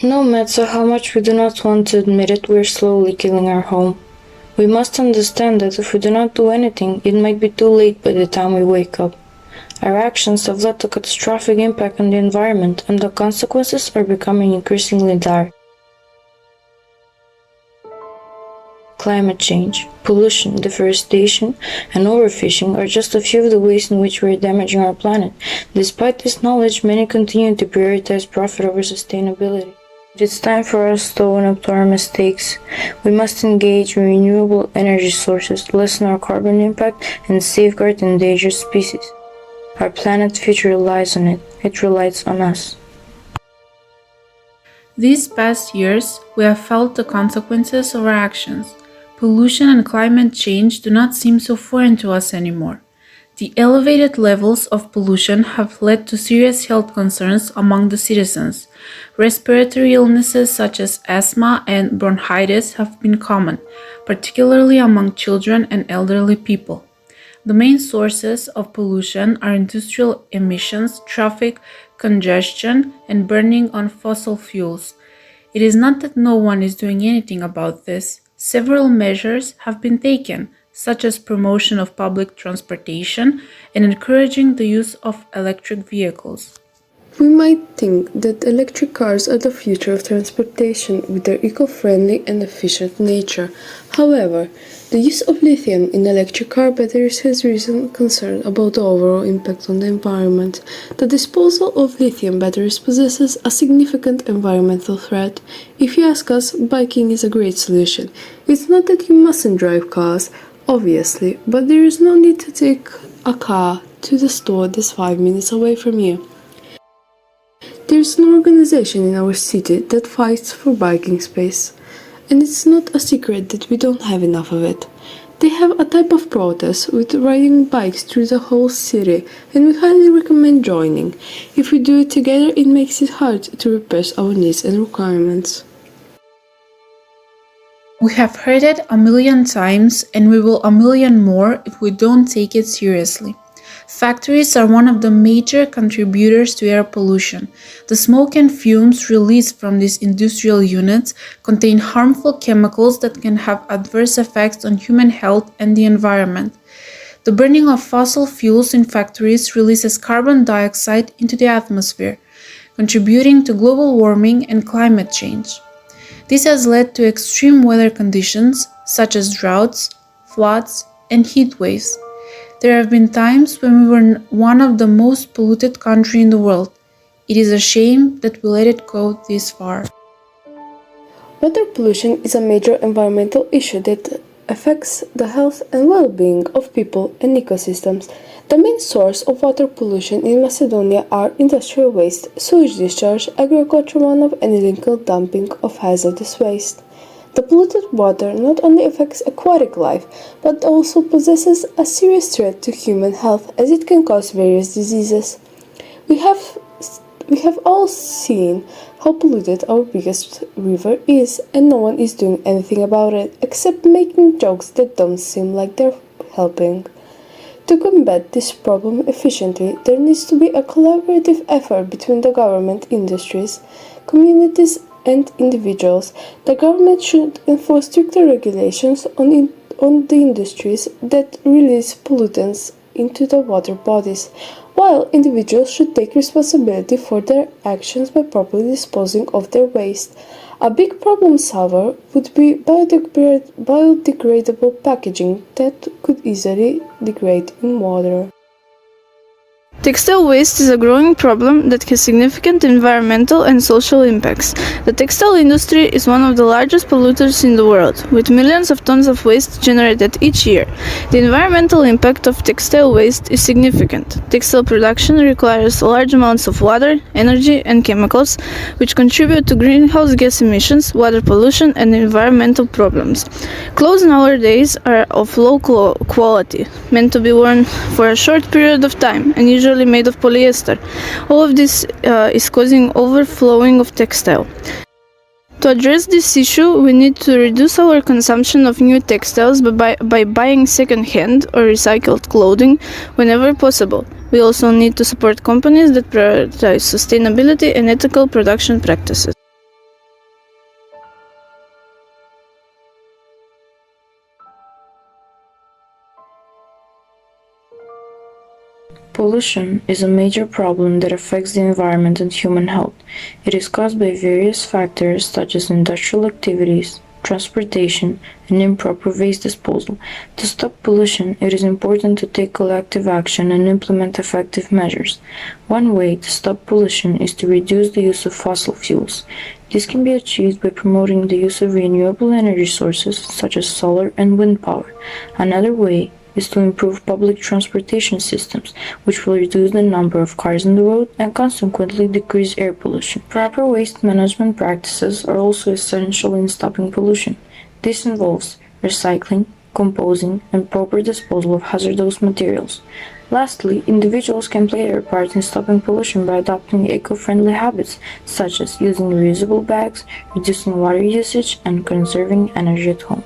No matter how much we do not want to admit it, we're slowly killing our home. We must understand that if we do not do anything, it might be too late by the time we wake up. Our actions have led to catastrophic impact on the environment, and the consequences are becoming increasingly dire. Climate change, pollution, deforestation, and overfishing are just a few of the ways in which we are damaging our planet. Despite this knowledge, many continue to prioritize profit over sustainability. It's time for us to own up to our mistakes. We must engage in renewable energy sources, lessen our carbon impact, and safeguard endangered species. Our planet's future relies on it. It relies on us. These past years, we have felt the consequences of our actions. Pollution and climate change do not seem so foreign to us anymore. The elevated levels of pollution have led to serious health concerns among the citizens. Respiratory illnesses such as asthma and bronchitis have been common, particularly among children and elderly people. The main sources of pollution are industrial emissions, traffic congestion, and burning on fossil fuels. It is not that no one is doing anything about this. Several measures have been taken, such as promotion of public transportation and encouraging the use of electric vehicles. We might think that electric cars are the future of transportation with their eco-friendly and efficient nature. However, the use of lithium in electric car batteries has risen concern about the overall impact on the environment. The disposal of lithium batteries possesses a significant environmental threat. If you ask us, biking is a great solution. It's not that you mustn't drive cars, obviously, but there is no need to take a car to the store that's 5 minutes away from you. There's an organization in our city that fights for biking space, and it's not a secret that we don't have enough of it. They have a type of protest with riding bikes through the whole city, and we highly recommend joining. If we do it together, it makes it hard to repress our needs and requirements. We have heard it a million times, and we will a million more if we don't take it seriously. Factories are one of the major contributors to air pollution. The smoke and fumes released from these industrial units contain harmful chemicals that can have adverse effects on human health and the environment. The burning of fossil fuels in factories releases carbon dioxide into the atmosphere, contributing to global warming and climate change. This has led to extreme weather conditions such as droughts, floods, and heat waves. There have been times when we were one of the most polluted countries in the world. It is a shame that we let it go this far. Water pollution is a major environmental issue that affects the health and well-being of people and ecosystems. The main source of water pollution in Macedonia are industrial waste, sewage discharge, agricultural runoff, and illegal dumping of hazardous waste. The polluted water not only affects aquatic life, but also possesses a serious threat to human health as it can cause various diseases. We have all seen how polluted our biggest river is, and no one is doing anything about it, except making jokes that don't seem like they're helping. To combat this problem efficiently, there needs to be a collaborative effort between the government, industries, communities, and individuals. The government should enforce stricter regulations on the industries that release pollutants into the water bodies, while individuals should take responsibility for their actions by properly disposing of their waste. A big problem solver would be biodegradable packaging that could easily degrade in water. Textile waste is a growing problem that has significant environmental and social impacts. The textile industry is one of the largest polluters in the world, with millions of tons of waste generated each year. The environmental impact of textile waste is significant. Textile production requires large amounts of water, energy, and chemicals, which contribute to greenhouse gas emissions, water pollution, and environmental problems. Clothes nowadays are of low quality, meant to be worn for a short period of time, and usually made of polyester. All of this is causing overflowing of textile. To address this issue, we need to reduce our consumption of new textiles by buying second-hand or recycled clothing whenever possible. We also need to support companies that prioritize sustainability and ethical production practices. Pollution is a major problem that affects the environment and human health. It is caused by various factors such as industrial activities, transportation, and improper waste disposal. To stop pollution, it is important to take collective action and implement effective measures. One way to stop pollution is to reduce the use of fossil fuels. This can be achieved by promoting the use of renewable energy sources such as solar and wind power. Another way is to improve public transportation systems, which will reduce the number of cars on the road and consequently decrease air pollution. Proper waste management practices are also essential in stopping pollution. This involves recycling, composing, and proper disposal of hazardous materials. Lastly, individuals can play their part in stopping pollution by adopting eco-friendly habits, such as using reusable bags, reducing water usage, and conserving energy at home.